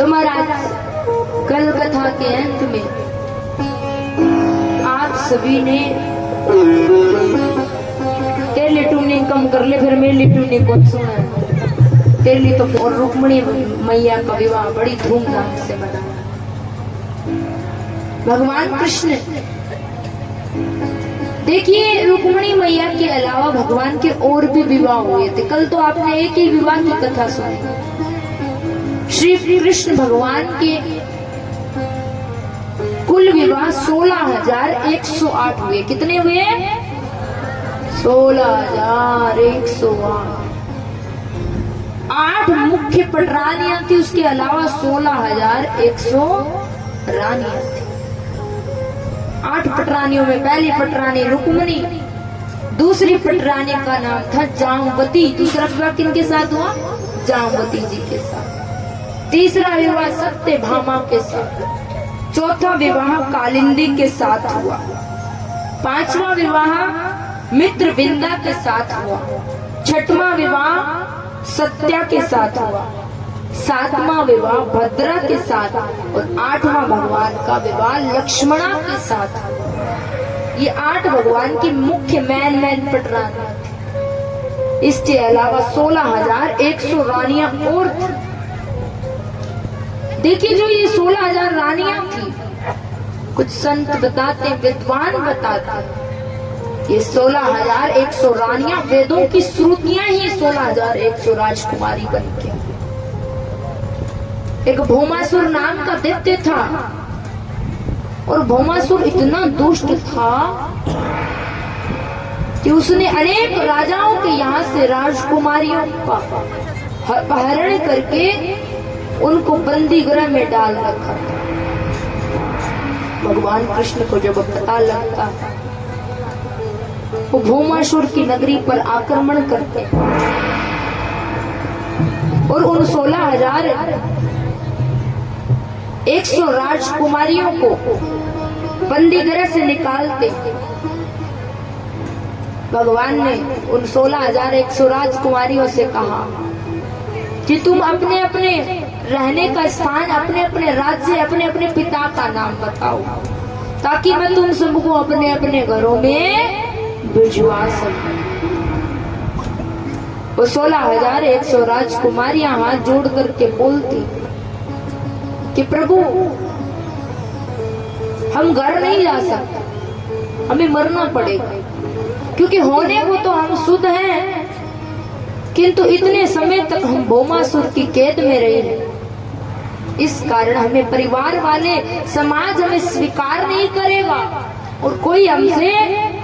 तो महाराज कल कथा के अंत में आप सभी ने तेली टूनी कम कर ले, फिर मेरी टूनी कौन सुना। तेली तो और रुक्मणी मैया का विवाह बड़ी धूमधाम से मना। भगवान कृष्ण देखिए, रुक्मणी मैया के अलावा भगवान के और भी विवाह हुए थे। कल तो आपने एक ही विवाह की कथा सुनी। श्री कृष्ण भगवान के कुल विवाह 16,108 हुए। कितने हुए? 16,108। 8 मुख्य पटरानियां थी, उसके अलावा 16,100 रानियां थी। 8 पटरानियों में पहली पटरानी रुक्मणी, दूसरी पटरानी का नाम था जामवती। दूसरा विवाह किनके साथ हुआ? जामवती जी के साथ। तीसरा विवाह सत्यभामा के साथ। चौथा विवाह कालिंदी के साथ हुआ। पांचवा विवाह मित्रविंदा के साथ हुआ। छठवां विवाह सत्या के साथ हुआ। सातवां विवाह भद्रा के साथ और 8वां भगवान का विवाह लक्ष्मणा के साथ हुआ। ये 8 भगवान की मुख्य मैन पटरानी थी। इसके अलावा 16,100 रानियां और थी। देखिए, जो ये 16,000 रानियां थी, कुछ संत बताते, विद्वान बताते, ये 16,100 रानियां वेदों की श्रुतियां ही 16,100 राजकुमारी बन के। एक भौमासुर नाम का दैत्य था और भौमासुर इतना दुष्ट था कि उसने अनेक राजाओं के यहाँ से राजकुमारियों का अपहरण करके उनको बंदी गृह में डाल रखा था। भगवान कृष्ण को जब पता लगता, वो भौमासुर की नगरी पर आक्रमण करते और उन 16,100 राजकुमारियों को बंदी गृह से निकालते। भगवान ने उन 16,100 राजकुमारियों से कहा कि तुम अपने अपने रहने का स्थान, अपने अपने राज्य, अपने अपने पिता का नाम बताओ, ताकि मैं तुम सबको अपने अपने घरों में भिजवा सकूं। वो 16,100 राजकुमारियां हाथ जोड़ करके बोलती कि प्रभु, हम घर नहीं जा सकते, हमें मरना पड़ेगा, क्योंकि होने को तो हम शुद्ध हैं, किंतु इतने समय तक हम भौमासुर की कैद में रहे हैं। इस कारण हमें परिवार वाले, समाज हमें स्वीकार नहीं करेगा और कोई हमसे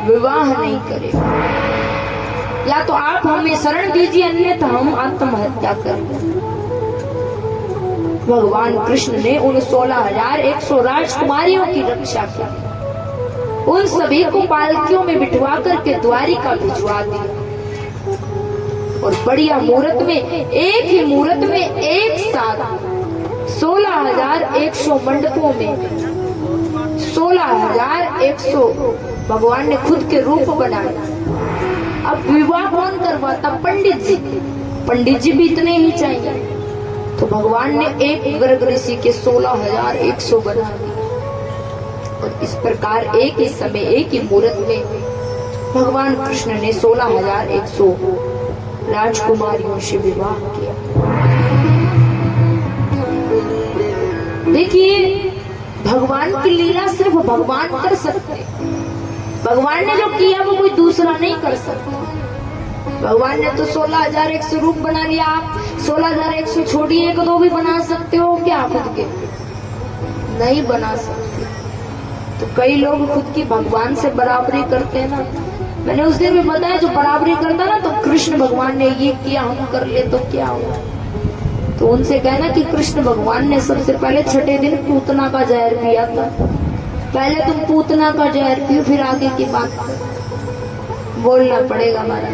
विवाह नहीं करेगा। या तो आप हमें शरण दीजिए, अन्यथा हम आत्महत्या करेंगे। भगवान कृष्ण ने उन 16,100 राजकुमारियों की रक्षा की। उन सभी को पालकियों में बिठवा करके द्वारिका भिजवा दी और बढ़िया मुहूर्त में, एक ही मुहूर्त में एक साथ 16,100 मंडपों में 16,100 भगवान ने खुद के रूप बनाए। अब विवाह कौन करवाता? पंडित जी। पंडित जी भी इतने ही चाहिए, तो भगवान ने एक गर्ग ऋषि के 16,100 बना दिए और इस प्रकार एक ही समय, एक ही मुहूर्त में भगवान कृष्ण ने 16,100 राजकुमारियों से विवाह किया। देखिए, भगवान की लीला सिर्फ भगवान कर सकते। भगवान ने जो किया वो कोई दूसरा नहीं कर सकता। भगवान ने तो 16,100 रूप बना लिया। आप 16,100 छोड़िए, 1-2 भी बना सकते हो क्या? खुद के नहीं बना सकते। तो कई लोग खुद की भगवान से बराबरी करते हैं ना। मैंने उस दिन भी बताया, जो बराबरी करता ना, तो कृष्ण भगवान ने ये किया, हम कर ले तो क्या हुआ? तो उनसे कहना कि कृष्ण भगवान ने सबसे पहले छठे दिन पूतना का जहर पिया था। पहले तुम पूतना का जहर पियो, फिर आगे की बात बोलना पड़ेगा। हमारा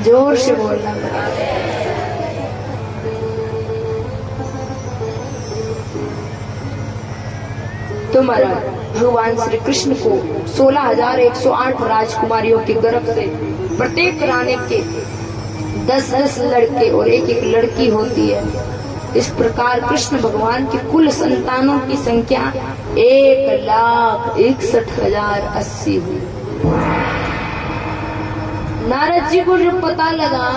जोर से बोलना पड़ेगा। तो महाराज भगवान श्री कृष्ण को 16,108 राजकुमारियों के गर्भ से प्रत्येक रानी के 10-10 लड़के और एक-एक लड़की होती है। इस प्रकार कृष्ण भगवान की कुल संतानों की संख्या 1,61,080 हुई। नारद जी को जब पता लगा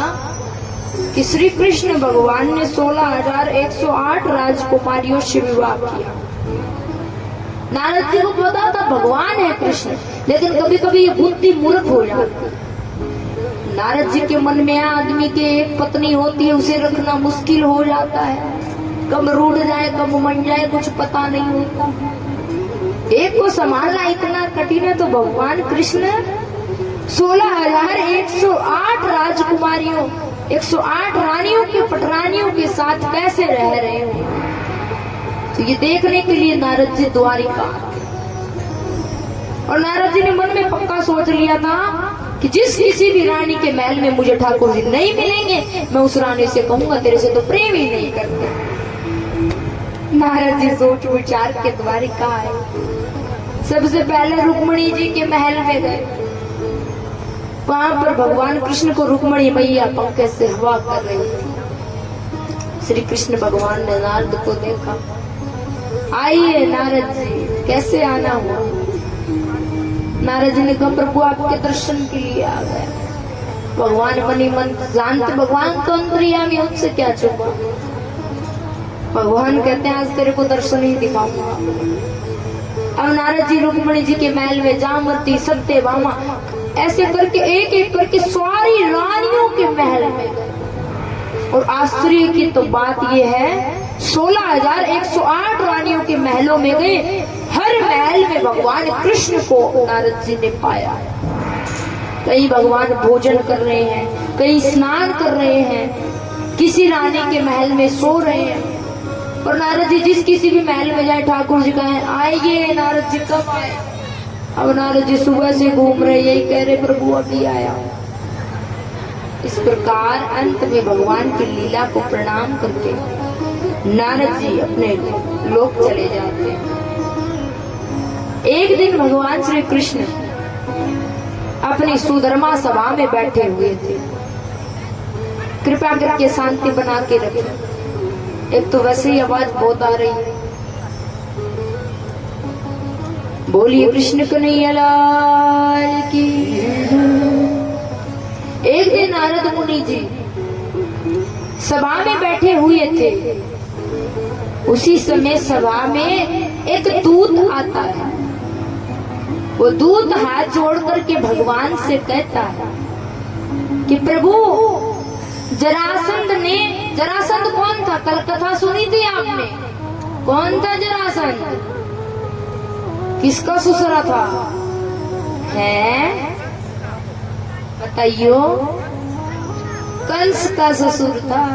कि श्री कृष्ण भगवान ने 16,108 राजकुमारियों से विवाह किया, नारद जी को पता था भगवान है कृष्ण, लेकिन कभी कभी ये बुद्धि मूर्ख हो जाती। नारद जी के मन में आदमी के एक पत्नी होती है, उसे रखना मुश्किल हो जाता है, कब रूठ जाए कब मन जाए कुछ पता नहीं होता। एक को संभालना इतना कठिन है, तो भगवान कृष्ण 16,108 राजकुमारियों 108 रानियों के पटरानियों के साथ कैसे रह रहे हो, तो ये देखने के लिए नारद जी द्वारिका। और नारद जी ने मन में पक्का सोच लिया था कि जिस किसी भी रानी के महल में मुझे ठाकुर जी नहीं मिलेंगे, मैं उस रानी से कहूंगा तेरे से तो प्रेम ही नहीं करते। नारद जी सोच विचार के द्वारिका आए। सबसे पहले रुक्मणी जी के महल में गए। वहां पर भगवान कृष्ण को रुक्मणी मैया पंखे से हवा कर रही थी। श्री कृष्ण भगवान ने नारद को देखा। आइए नारद जी, कैसे आना हुआ? नारद जी ने कहा प्रभु आपके दर्शन के लिए आ गए। भगवान मनी मन जानते भगवान तो अंतर्यामी, उनसे क्या छुपा। भगवान कहते हैं आज तेरे को दर्शन ही दिखाऊंगा। अब नारद जी रुक्मणी जी के महल में जामवती सत्यभामा ऐसे करके एक एक करके सारी रानियों के महल में गए। और आश्चर्य की तो बात यह है 16,108 रानियों के महलों में गए। हर महल में भगवान कृष्ण को नारद जी ने पाया। कई भगवान भोजन कर रहे हैं, कई स्नान कर रहे हैं, किसी रानी के महल में सो रहे हैं। और नारद जी जिस किसी भी महल में जाए ठाकुर जी कहें आइए, नारद जी कब आए? अब नारद जी सुबह से घूम रहे, यही कह रहे प्रभु अभी आया। इस प्रकार अंत में भगवान की लीला को प्रणाम करके नारद जी अपने लोक चले जाते हैं। एक दिन भगवान श्री कृष्ण अपनी सुधर्मा सभा में बैठे हुए थे। कृपया करके शांति बना के रखें, एक तो वैसे ही आवाज बहुत आ रही है। बोलिए कृष्ण कन्हैया लाल की। एक दिन नारद मुनि जी सभा में बैठे हुए थे। उसी समय सभा में एक दूत आता है। वो दूत हाथ जोड़ करके भगवान से कहता है कि प्रभु जरासंध कौन था? कल कथा सुनी थी आपने, कौन था जरासंध? किसका ससुरा था? है बताइयो। कंस का ससुर था।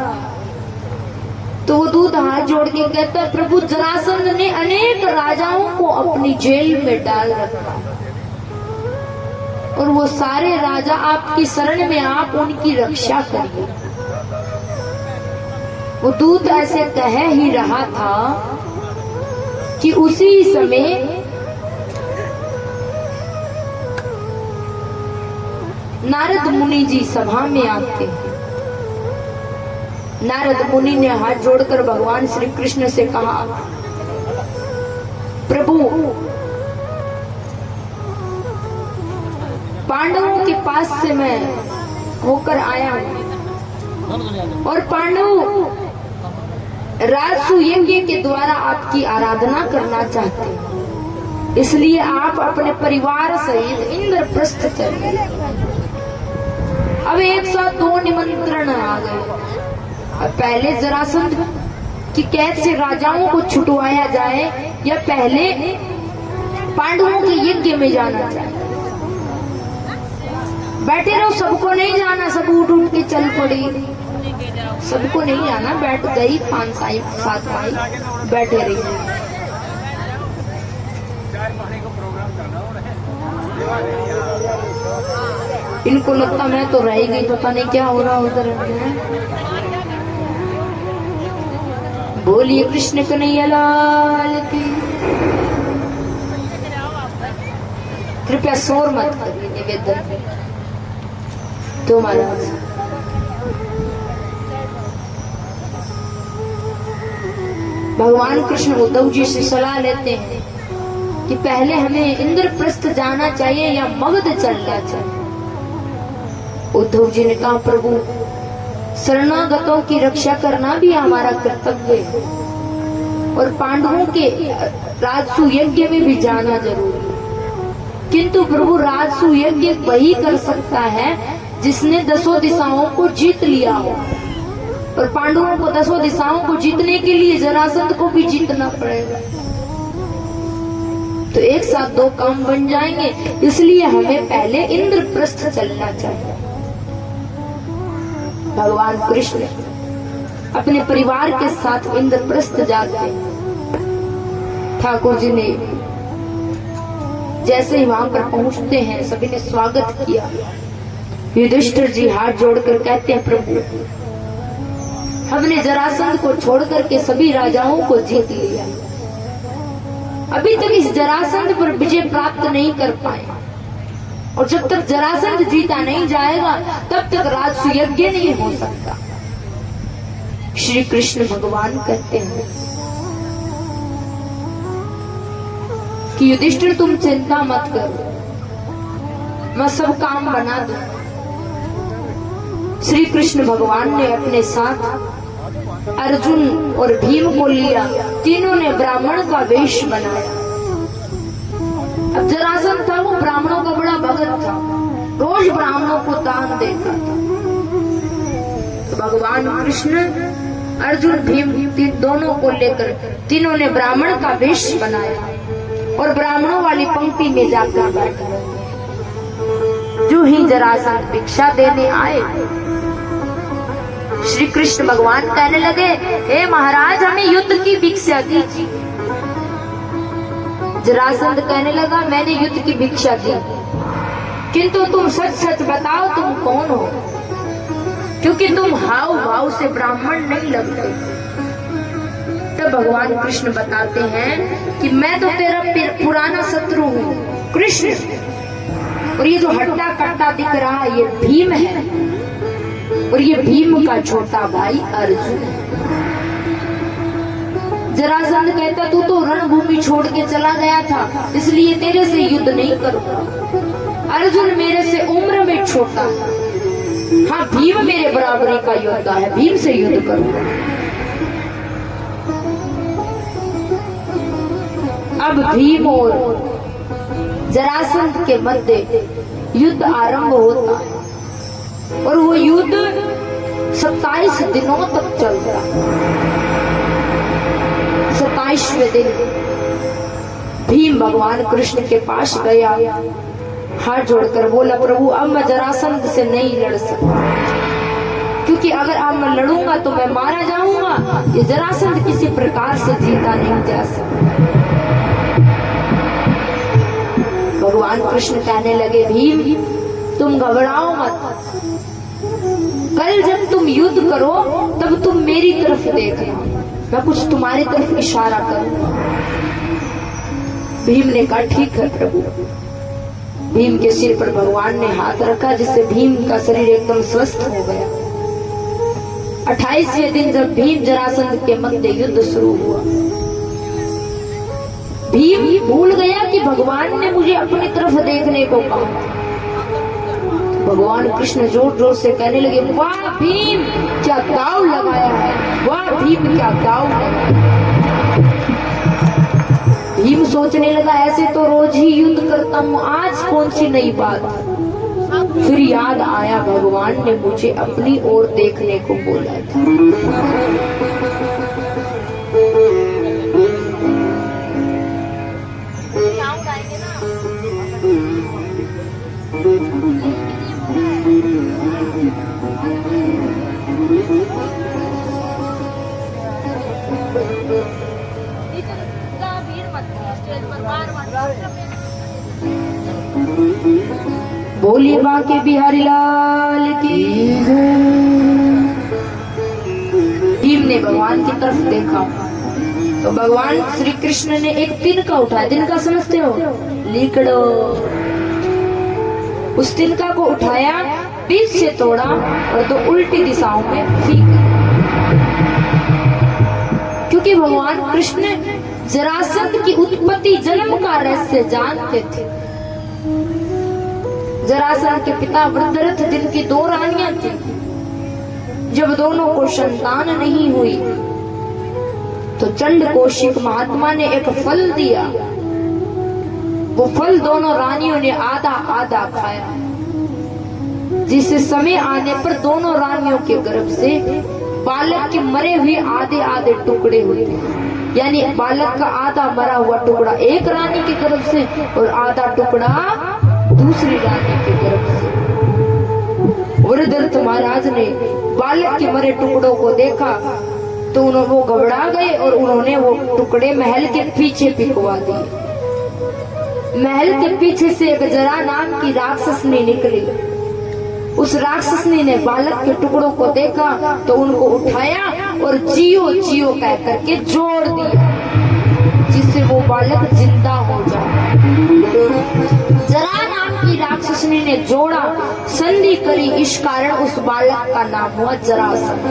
तो वो दूत हाथ जोड़ के कहता है प्रभु जरासंध ने अनेक राजाओं को अपनी जेल में डाल रखा, और वो सारे राजा आपकी शरण में, आप उनकी रक्षा करिए। वो दूत ऐसे कह ही रहा था कि उसी समय नारद मुनि जी सभा में आते हैं। नारद मुनि ने हाथ जोड़कर भगवान श्री कृष्ण से कहा प्रभु पांडवों के पास से मैं होकर आया हूं, और पांडव राजसु यज्ञ के द्वारा आपकी आराधना करना चाहते हैं, इसलिए आप अपने परिवार सहित इंद्रप्रस्थ चलिए। अब एक साथ 2 निमंत्रण आ गए। अब पहले जरासंध की कैद से राजाओं को छुटवाया जाए, या पहले पांडवों के यज्ञ में जाना चाहिए। बैठे रहो, सबको नहीं जाना, सब उठ उठ के चल पड़ी। सबको नहीं जाना, बैठ गई 5-7 भाई बैठे रही। इनको लगता मैं तो रह गई, पता नहीं क्या हो रहा उधर। बोलिए कृष्ण कन्हैया लाल की। कृपया शोर मत करिए, निवेदन तो महाराज। भगवान कृष्ण उद्धव जी से सलाह लेते हैं कि पहले हमें इंद्रप्रस्थ जाना चाहिए या मगध चलना चाहिए। उद्धव जी ने कहा, प्रभु शरणागतों की रक्षा करना भी हमारा कर्तव्य है और पांडवों के राजसु यज्ञ में भी जाना जरूरी है। किंतु प्रभु राजसु यज्ञ वही कर सकता है जिसने 10 दिशाओं को जीत लिया हो, और पांडवों को 10 दिशाओं को जीतने के लिए जरासंध को भी जीतना पड़ेगा। तो एक साथ 2 काम बन जाएंगे, इसलिए हमें पहले इंद्रप्रस्थ चलना चाहिए। भगवान कृष्ण अपने परिवार के साथ इंद्रप्रस्थ जाते हैं। ठाकुर जी ने जैसे ही वहां पर पहुंचते हैं, सभी ने स्वागत किया। युधिष्ठिर जी हाथ जोड़कर कहते हैं, प्रभु हमने जरासंध को छोड़कर के सभी राजाओं को जीत लिया, अभी तक इस जरासंध पर विजय प्राप्त नहीं कर पाए, और जब तक जरासंध जीता नहीं जाएगा तब तक राजसु यज्ञ नहीं हो सकता। श्री कृष्ण भगवान कहते हैं कि युधिष्ठिर तुम चिंता मत करो, मैं सब काम बना दूं। श्री कृष्ण भगवान ने अपने साथ अर्जुन और भीम को लिया, तीनों ने ब्राह्मण का वेश बनाया। अब जरासंध था वो ब्राह्मणों का बड़ा भगत था, रोज ब्राह्मणों को दान देता था। तो भगवान कृष्ण अर्जुन भीम दोनों को लेकर तीनों ने ब्राह्मण का वेश बनाया और ब्राह्मणों वाली पंक्ति में जाकर बैठे। जो ही जरासंध भिक्षा देने आए, श्री कृष्ण भगवान कहने लगे, हे महाराज हमें युद्ध की भिक्षा दीजिए। जरासंध कहने लगा, मैंने युद्ध की भिक्षा दी, किंतु तुम सच सच बताओ तुम कौन हो, क्योंकि तुम हाव भाव से ब्राह्मण नहीं लगते। तब भगवान कृष्ण बताते हैं कि मैं तो तेरा पुराना शत्रु हूँ कृष्ण, और ये जो हट्टा कट्टा दिख रहा है ये भीम है, और ये भीम का छोटा भाई अर्जुन है। जरासंध कहता, तू तो रणभूमि छोड़ के चला गया था, इसलिए तेरे से युद्ध नहीं करूंगा। अर्जुन मेरे से उम्र में छोटा है, हाँ भीम मेरे बराबरी का योद्धा है, भीम से युद्ध करूंगा। अब भीम और जरासंध के मध्य युद्ध आरंभ होता है, और वो युद्ध 27 दिनों तक चलता। 27वें दिन भीम भगवान कृष्ण के पास गया, हाथ जोड़कर बोला, प्रभु अब मैं जरासंध से नहीं लड़ सकता, क्योंकि अगर अब मैं लड़ूंगा तो मैं मारा जाऊंगा। ये जरासंध किसी प्रकार से जीता नहीं जा सकता। भगवान कृष्ण कहने लगे, भीम तुम घबराओ मत, कल जब तुम युद्ध करो तब तुम मेरी तरफ देखना, मैं कुछ तुम्हारी तरफ इशारा करूंगा। भीम ने कहा, ठीक है प्रभु। भीम के सिर पर भगवान ने हाथ रखा, जिससे भीम का शरीर एकदम स्वस्थ हो गया। 28वें दिन जब भीम जरासंध के मध्य युद्ध शुरू हुआ, भीम भूल गया कि भगवान ने मुझे अपनी तरफ देखने को कहा। भगवान कृष्ण जोर जोर से कहने लगे, वाह भीम क्या दाव लगाया है, वाह भीम क्या दाव लगाया। भीम सोचने लगा, ऐसे तो रोज ही युद्ध करता हूँ, आज कौन सी नई बात। फिर याद आया भगवान ने मुझे अपनी ओर देखने को बोला था। बोलिए बांके बिहारी लाल की। भीम ने भगवान की तरफ देखा तो भगवान श्री कृष्ण ने एक तिनका उठाया। तिनका समझते हो, लिकड़ो। उस तिनका को उठाया, बीच से तोड़ा और 2 उल्टी दिशाओं में फेंक। क्योंकि भगवान कृष्ण जरासंध की उत्पत्ति जन्म का रहस्य जानते थे। जरासंध के पिता वृद्धरथ जिनकी 2 रानियां थी, जब दोनों को संतान नहीं हुई तो चंड कौशिक महात्मा ने एक फल दिया। वो फल दोनों रानियों ने आधा आधा खाया, जिससे समय आने पर दोनों रानियों के गर्भ से बालक के मरे हुए आधे आधे टुकड़े होते, यानी बालक का आधा मरा हुआ टुकड़ा एक रानी के गर्भ से और आधा टुकड़ा दूसरी रानी के गर्भ से। वृद्धरथ महाराज ने बालक के मरे टुकड़ों को देखा तो वो घबरा गए और उन्होंने वो टुकड़े महल के पीछे पिकवा दिए। महल के पीछे से एक जरा नाम की राक्षसनी निकली। उस राक्षसनी ने बालक के टुकड़ों को देखा तो उनको उठाया और जियो जियो कह करके जोड़ दिया, जिससे वो बालक जिंदा हो जाए। जरा नाम की राक्षसनी ने जोड़ा, संधि करी, इस कारण उस बालक का नाम हुआ जरासंध।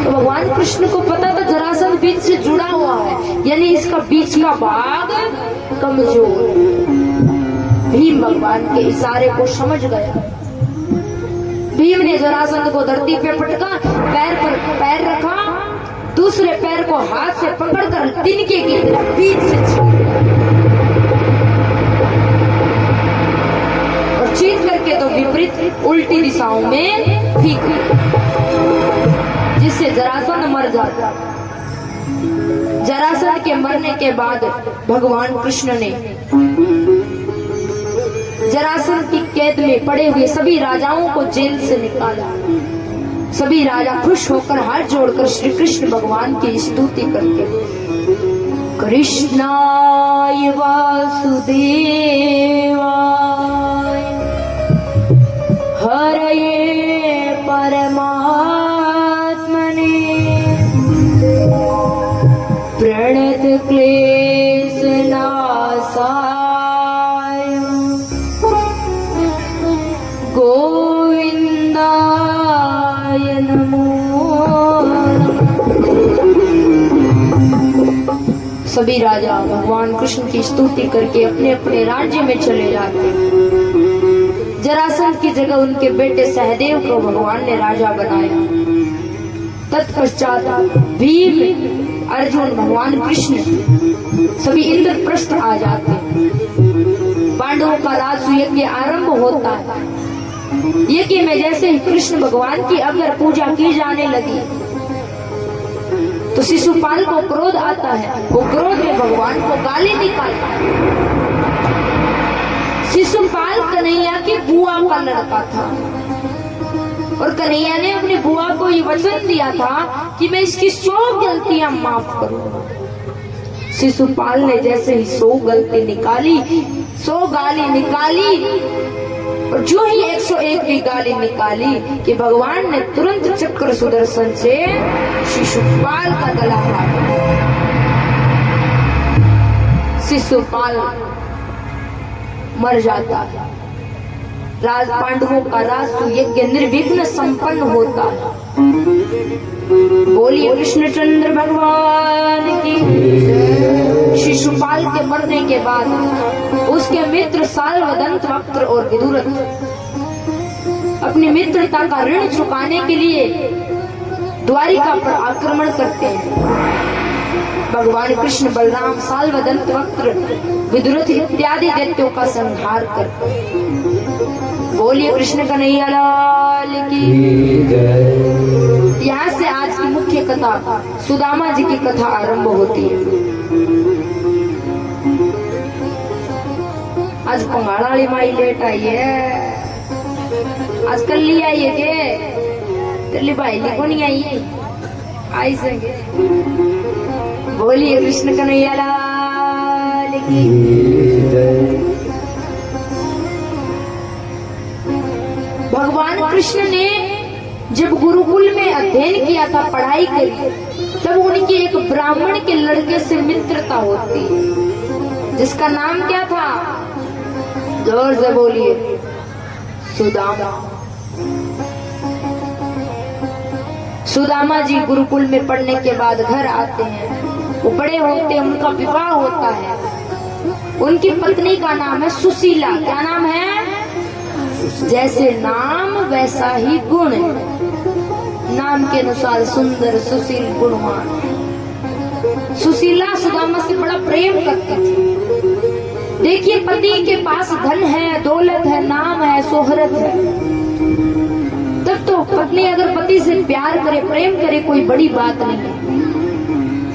तो भगवान कृष्ण को पता था जरासंध बीच से जुड़ा हुआ है, यानी इसका बीच का भाग कमजोर। भीम भगवान के इशारे को समझ गया। भीम ने जरासंध को धरती पे पटका, पैर पर पैर रखा, दूसरे पैर को हाथ से पकड़कर तिनके की तरफ बीच से और चीर करके तो विपरीत उल्टी दिशाओं में फेंक दिया, जिससे जरासंध मर जाता। जरासंध के मरने के बाद भगवान कृष्ण ने जरासंध की कैद में पड़े हुए सभी राजाओं को जेल से निकाला। सभी राजा खुश होकर हाथ जोड़कर श्री कृष्ण भगवान की स्तुति करते, कृष्णाय वासुदेवाय हरये परमात्मने प्रणत क्लेश नाशाय गोविंदाय नमो। सभी राजा भगवान कृष्ण की स्तुति करके अपने अपने राज्य में चले जाते। जरासंध की जगह उनके बेटे सहदेव को भगवान ने राजा बनाया। तत्पश्चात भीम, अर्जुन, भगवान कृष्ण सभी इंद्रप्रस्थ आ जाते। पांडवों का राजसूय यज्ञ आरंभ होता है। यज्ञ में जैसे ही कृष्ण भगवान की अगर पूजा की जाने लगी तो शिशुपाल को क्रोध आता है। वो क्रोध में भगवान को गाली निकालता है। शिशुपाल कन्हैया की बुआ का लड़का था और कन्हैया ने अपनी बुआ को ये वचन दिया था कि मैं इसकी 100 गलतियां माफ करूंगा। शिशुपाल ने जैसे ही 100 गलती निकाली, 100 गाली निकाली और जो ही 101वीं गाली निकाली कि भगवान ने तुरंत चक्र सुदर्शन से शिशुपाल का गला काट दिया। शिशुपाल मर जाता है। राज पांडवों का राजसूय यज्ञ निर्विघ्न संपन्न होता है। बोलिए कृष्णचंद्र भगवान की। शिशुपाल के मरने के बाद उसके मित्र साल्वदंत, वक्त्र और विदुरथ अपनी मित्रता का ऋण चुकाने के लिए द्वारिका पर आक्रमण करते हैं। भगवान कृष्ण, बलराम, साल्वदंत, वक्त्र, विदुरथ इत्यादि दैत्यों का संहार करते हैं। बोलिए कृष्ण कन्हैया लाल की। यहाँ से आज की मुख्य कथा सुदामा जी की कथा आरंभ होती है। आज पंगाड़ा वाली माई लेट आई है। आज कल ली आई है के तेली भाई ली को नहीं आई है, आई संगे। बोलिए कृष्ण कन्हैया लाल की। भगवान कृष्ण ने जब गुरुकुल में अध्ययन किया था, पढ़ाई करी, तब उनकी एक ब्राह्मण के लड़के से मित्रता होती है, जिसका नाम क्या था? जोर से बोलिए, सुदामा। सुदामा जी गुरुकुल में पढ़ने के बाद घर आते हैं, वो बड़े होते हैं, उनका विवाह होता है। उनकी पत्नी का नाम है सुशीला। क्या नाम है? जैसे नाम वैसा ही गुण, नाम के अनुसार सुंदर सुशील गुणवान। सुशीला सुदामा से बड़ा प्रेम करती थी। देखिए, पति के पास धन है, दौलत है, नाम है, शोहरत है, तब तो पत्नी अगर पति से प्यार करे, प्रेम करे, कोई बड़ी बात नहीं है।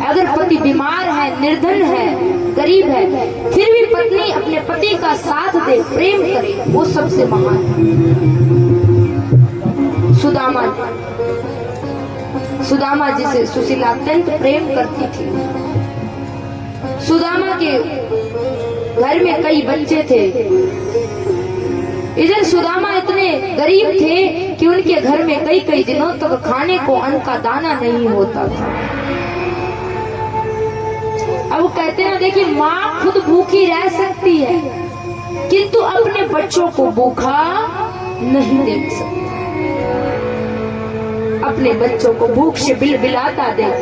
अगर पति बीमार है, निर्धन है, गरीब है, फिर भी पत्नी अपने पति का साथ दे, प्रेम करे, वो सबसे महान है। सुदामा जी से सुशीला अत्यंत प्रेम करती थी। सुदामा के घर में कई बच्चे थे। इधर सुदामा इतने गरीब थे कि उनके घर में कई कई दिनों तक खाने को अन्न का दाना नहीं होता था। अब वो कहते हैं, देखिए, माँ खुद भूखी रह सकती है किंतु अपने बच्चों को भूखा नहीं देख सकती। अपने बच्चों को भूख से बिलबिलाता देख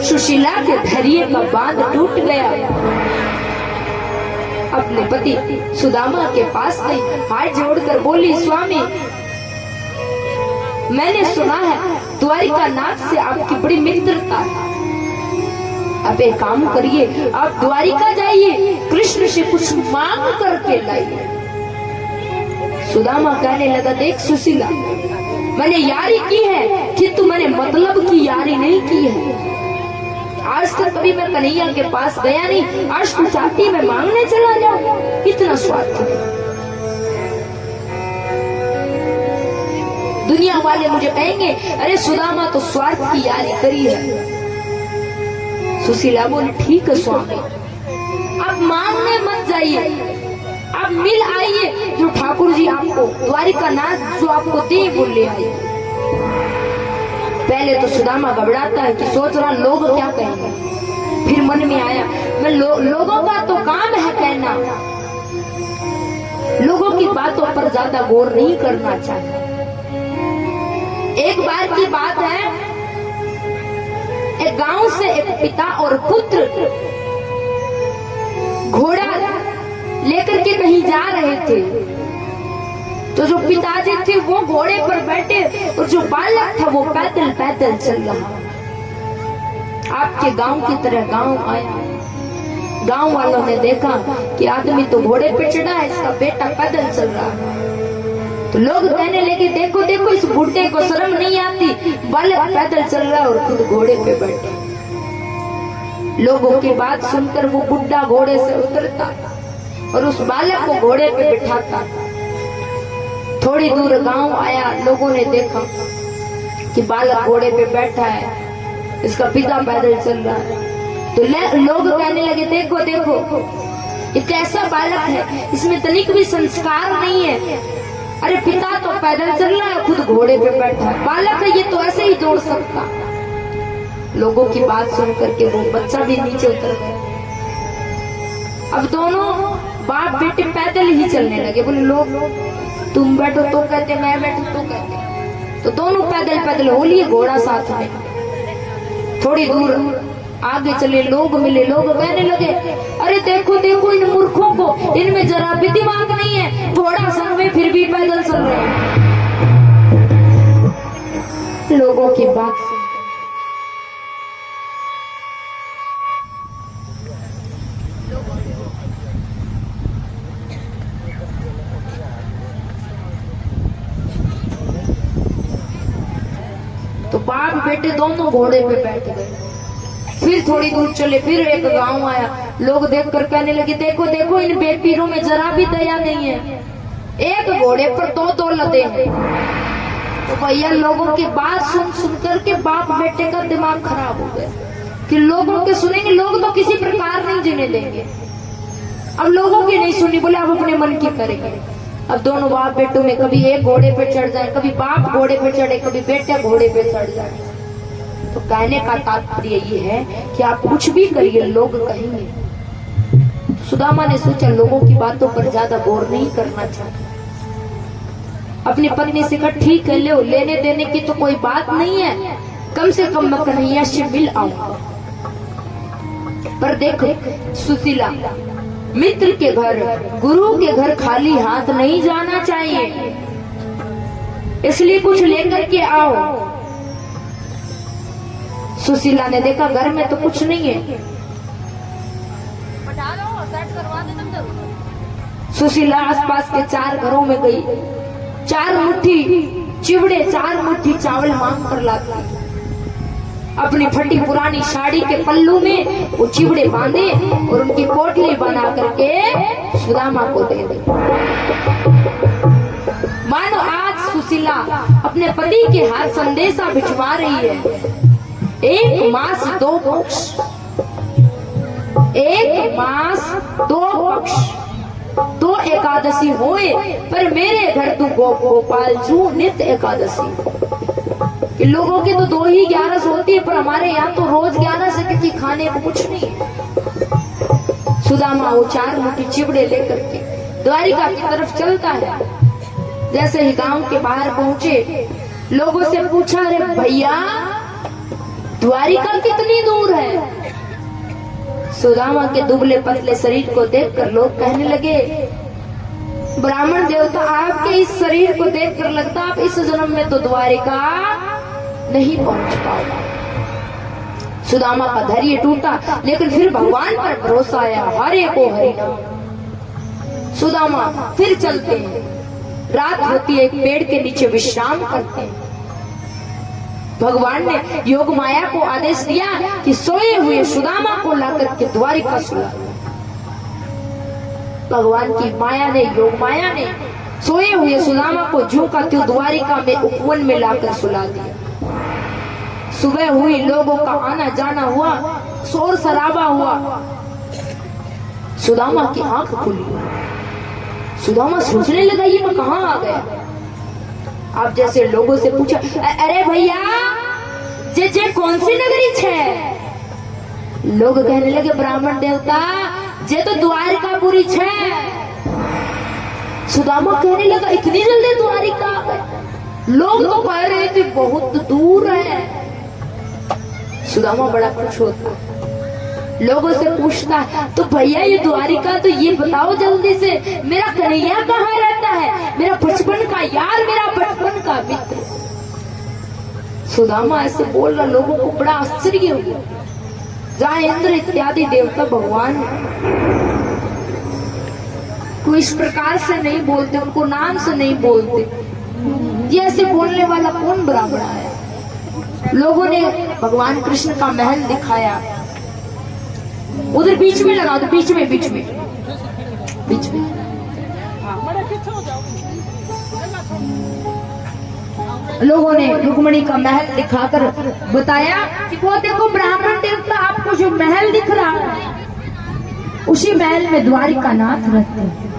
सुशीला के धैर्य का बांध टूट गया। अपने पति सुदामा के पास गई, हाथ जोड़कर बोली, स्वामी, मैंने सुना है द्वारिका नाथ से आपकी बड़ी मित्रता है। अब एक काम करिए, आप द्वारिका जाइए, कृष्ण से कुछ मांग करके लाइए। सुदामा कहने लगा, देख सुशीला, मैंने यारी की है किंतु मैंने मतलब की यारी नहीं की है। आज तक कभी मैं कन्हैया के पास गया नहीं, आज तू चाहती मैं मांगने चला जाऊं, इतना स्वार्थ है। दुनिया वाले मुझे कहेंगे, अरे सुदामा तो स्वार्थ की यारी करी है। सुशीला बोली, ठीक है स्वामी, आप मांगने मत जाइए, आप मिल आइए, जो ठाकुर जी आपको द्वारिका नाथ जो आपको दे वो ले आइए। पहले तो सुदामा घबराता है कि सोच रहा लोग क्या कहेंगे, फिर मन में आया, मैं लोगों का तो काम है कहना, लोगों की बातों पर ज्यादा गौर नहीं करना चाहिए। एक बार की बात है, एक गांव से एक पिता और पुत्र घोड़ा लेकर के कहीं जा रहे थे। तो जो पिताजी थे वो घोड़े पर बैठे और जो बालक था वो पैदल पैदल चल रहा। आपके गांव की तरह गांव आया। गांव वालों ने देखा कि आदमी तो घोड़े पे चढ़ा है, इसका बेटा पैदल चल रहा है। तो लोग कहने लगे, देखो देखो, इस बुढ़े को शर्म नहीं आती, बालक पैदल चल रहा है और खुद घोड़े पे बैठे। लोगों की बात सुनकर वो बुढ़ा घोड़े से उतरता और उस बालक को घोड़े पे बिठाता। थोड़ी दूर गांव आया, लोगों ने देखा कि बालक घोड़े पे बैठा है, इसका पिता पैदल चल रहा है। तो लोग कहने लगे, देखो देखो, ये कैसा बालक है, इसमें तनिक भी संस्कार नहीं है। अरे पिता तो पैदल चल रहा है, खुद घोड़े पे बैठा है, बालक है ये तो ऐसे ही दौड़ सकता। लोगों की बात सुन करके वो बच्चा भी नीचे उतर गया। अब दोनों बाप बेटे पैदल ही चलने लगे। बोले, लोग तुम बैठो तो कहते, मैं बैठो तो कहते। तो दोनों पैदल पैदल हो लिए, घोड़ा साथ में। थोड़ी दूर आगे चले, लोग मिले, लोग कहने लगे, अरे देखो देखो, इन मूर्खों को, इनमें जरा भी दिमाग नहीं है, घोड़ा संग में फिर भी पैदल चल रहे हैं। लोगों की बात सुन तो बाप बेटे दोनों घोड़े पे बैठ गए। फिर थोड़ी दूर चले, फिर एक गांव आया। लोग देखकर कहने लगे, देखो देखो, इन बेपीरों में जरा भी दया नहीं है, एक घोड़े पर दो लदे हैं। तो भैया लोगों की बात सुन सुन करके बाप बेटे का दिमाग खराब हो गया कि लोगों के सुनेंगे, लोग तो किसी प्रकार नहीं जीने देंगे। अब लोगों की नहीं सुनी, बोले अब अपने मन की करेंगे। अब दोनों बाप बेटों में कभी एक घोड़े पे चढ़ जाए, कभी बाप घोड़े पे चढ़े, कभी बेटे घोड़े पे चढ़ जाए। तो कहने का तात्पर्य ये है कि आप कुछ भी करिए, लोग कहेंगे। सुदामा ने सोचा लोगों की बातों पर ज्यादा गौर नहीं करना चाहिए। अपनी पत्नी से कहा ठीक है लो, लेने देने की तो कोई बात नहीं है, कम से कम मैं कन्हैया से मिल आऊंगा। पर देखो सुशीला, मित्र के घर, गुरु के घर खाली हाथ नहीं जाना चाहिए, इसलिए कुछ लेकर के आओ। सुशीला ने देखा घर में तो कुछ नहीं है। सुशीला आसपास के 4 घरों में गई, 4 मुट्ठी चिवड़े, 4 मुट्ठी चावल मांग कर लाती। अपनी फटी पुरानी साड़ी के पल्लू में वो चिवड़े बांधे और उनकी पोटली बना करके सुदामा को दे दी। मानो आज सुशीला अपने पति के हाथ संदेशा भिजवा रही है, 1 मास 2 पक्ष, 1 मास 2 पक्ष, 2 एकादशी होए, पर मेरे घर तू गोपाल जू नित्य एकादशी। लोगों की तो 2 ही 11 होती है, पर हमारे यहाँ तो रोज 11 से किसी खाने को कुछ नहीं है। सुदामा वो 4 मुट्ठी चिवड़े लेकर के द्वारिका की तरफ चलता है। जैसे ही गांव के बाहर पहुंचे, लोगों से पूछा, अरे भैया द्वारिका कितनी दूर है? सुदामा के दुबले पतले शरीर को देखकर लोग कहने लगे, ब्राह्मण देवता आपके इस शरीर को देखकर लगता आप इस जन्म में तो द्वारिका नहीं पहुंच पाओगे। सुदामा का धैर्य टूटा, लेकिन फिर भगवान पर भरोसा आया, हरे को हरि नाम। सुदामा फिर चलते हैं। रात होती है, एक पेड़ के नीचे विश्राम करते हैं। भगवान ने योग माया को आदेश दिया कि सोए हुए सुदामा को लाकर के द्वारिका सुला। भगवान की माया ने, योग माया ने सोए हुए सुदामा को ज्यों का त्यों द्वारिका में उपवन में लाकर सुला दिया। सुबह हुई, लोगों का आना जाना हुआ, शोर शराबा हुआ। सुदामा की आंख खुली। सुदामा सोचने लगा, ये मैं कहाँ आ गया? आप जैसे लोगों से पूछा, अरे भैया जे कौन सी नगरी छे? लोग कहने लगे, ब्राह्मण देवता जे तो द्वारिकापुरी छे। सुदामा कहने लगा, इतनी जल्दी द्वारिका? लोग तो कह रहे थे बहुत दूर है। सुदामा बड़ा खुश होता, लोगों से पूछता है, तो भैया ये द्वारिका तो ये बताओ जल्दी से, मेरा कन्हैया कहाँ रहता है? मेरा बचपन का यार, मेरा बचपन का मित्र। सुदामा ऐसे बोल रहा, लोगों को बड़ा आश्चर्य हो गया। जहाँ इंद्र इत्यादि देवता भगवान को इस प्रकार से नहीं बोलते, उनको नाम से नहीं बोलते, ये ऐसे बोलने वाला कौन ब्राह्मण है? लोगों ने भगवान कृष्ण का महल दिखाया, उधर बीच में लगा दो, बीच में लोगों ने रुक्मणी का महल दिखाकर बताया कि वो देखो ब्राह्मण देवता, आपको जो महल दिख रहा है उसी महल में द्वारिका नाथ रहते हैं।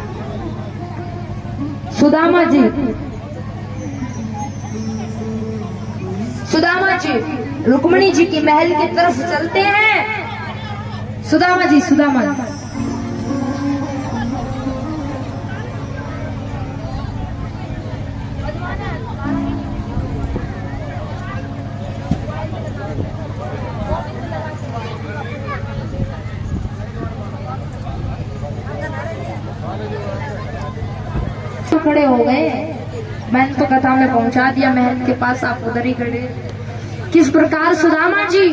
सुदामा जी रुक्मणी जी की महल की तरफ चलते हैं। सुदामा जी तो खड़े हो गए। मैंने तो कथा में पहुंचा दिया महल के पास, आप उधर ही खड़े। किस प्रकार सुदामा जी